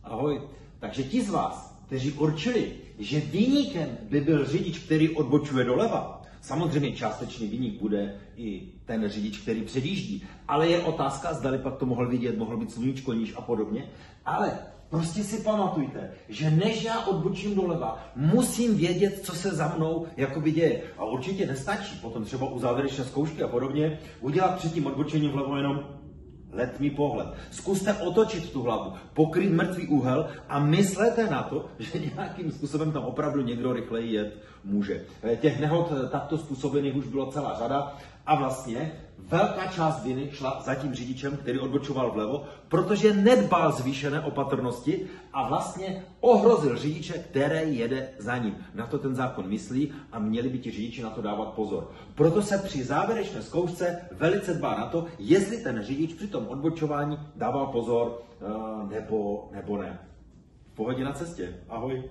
Ahoj. Takže ti z vás, kteří určili, že viníkem by byl řidič, který odbočuje doleva, samozřejmě částečný viník bude i ten řidič, který předjíždí, ale je otázka, zdali pak to mohl vidět, mohl být sluníčko níž a podobně, ale prostě si pamatujte, že než já odbočím doleva, musím vědět, co se za mnou jakoby děje. A určitě nestačí potom třeba u závěrečné zkoušky a podobně udělat před tím odbočením vlevo jenom letmý pohled. Zkuste otočit tu hlavu, pokrýt mrtvý úhel a myslete na to, že nějakým způsobem tam opravdu někdo rychleji jet může. Těch nehod takto způsobených už bylo celá řada a vlastně velká část viny šla za tím řidičem, který odbočoval vlevo, protože nedbal zvýšené opatrnosti a vlastně ohrozil řidiče, který jede za ním. Na to ten zákon myslí a měli by ti řidiči na to dávat pozor. Proto se při závěrečné zkoušce velice dbá na to, jestli ten řidič při tom odbočování dával pozor nebo ne. V pohodě na cestě. Ahoj.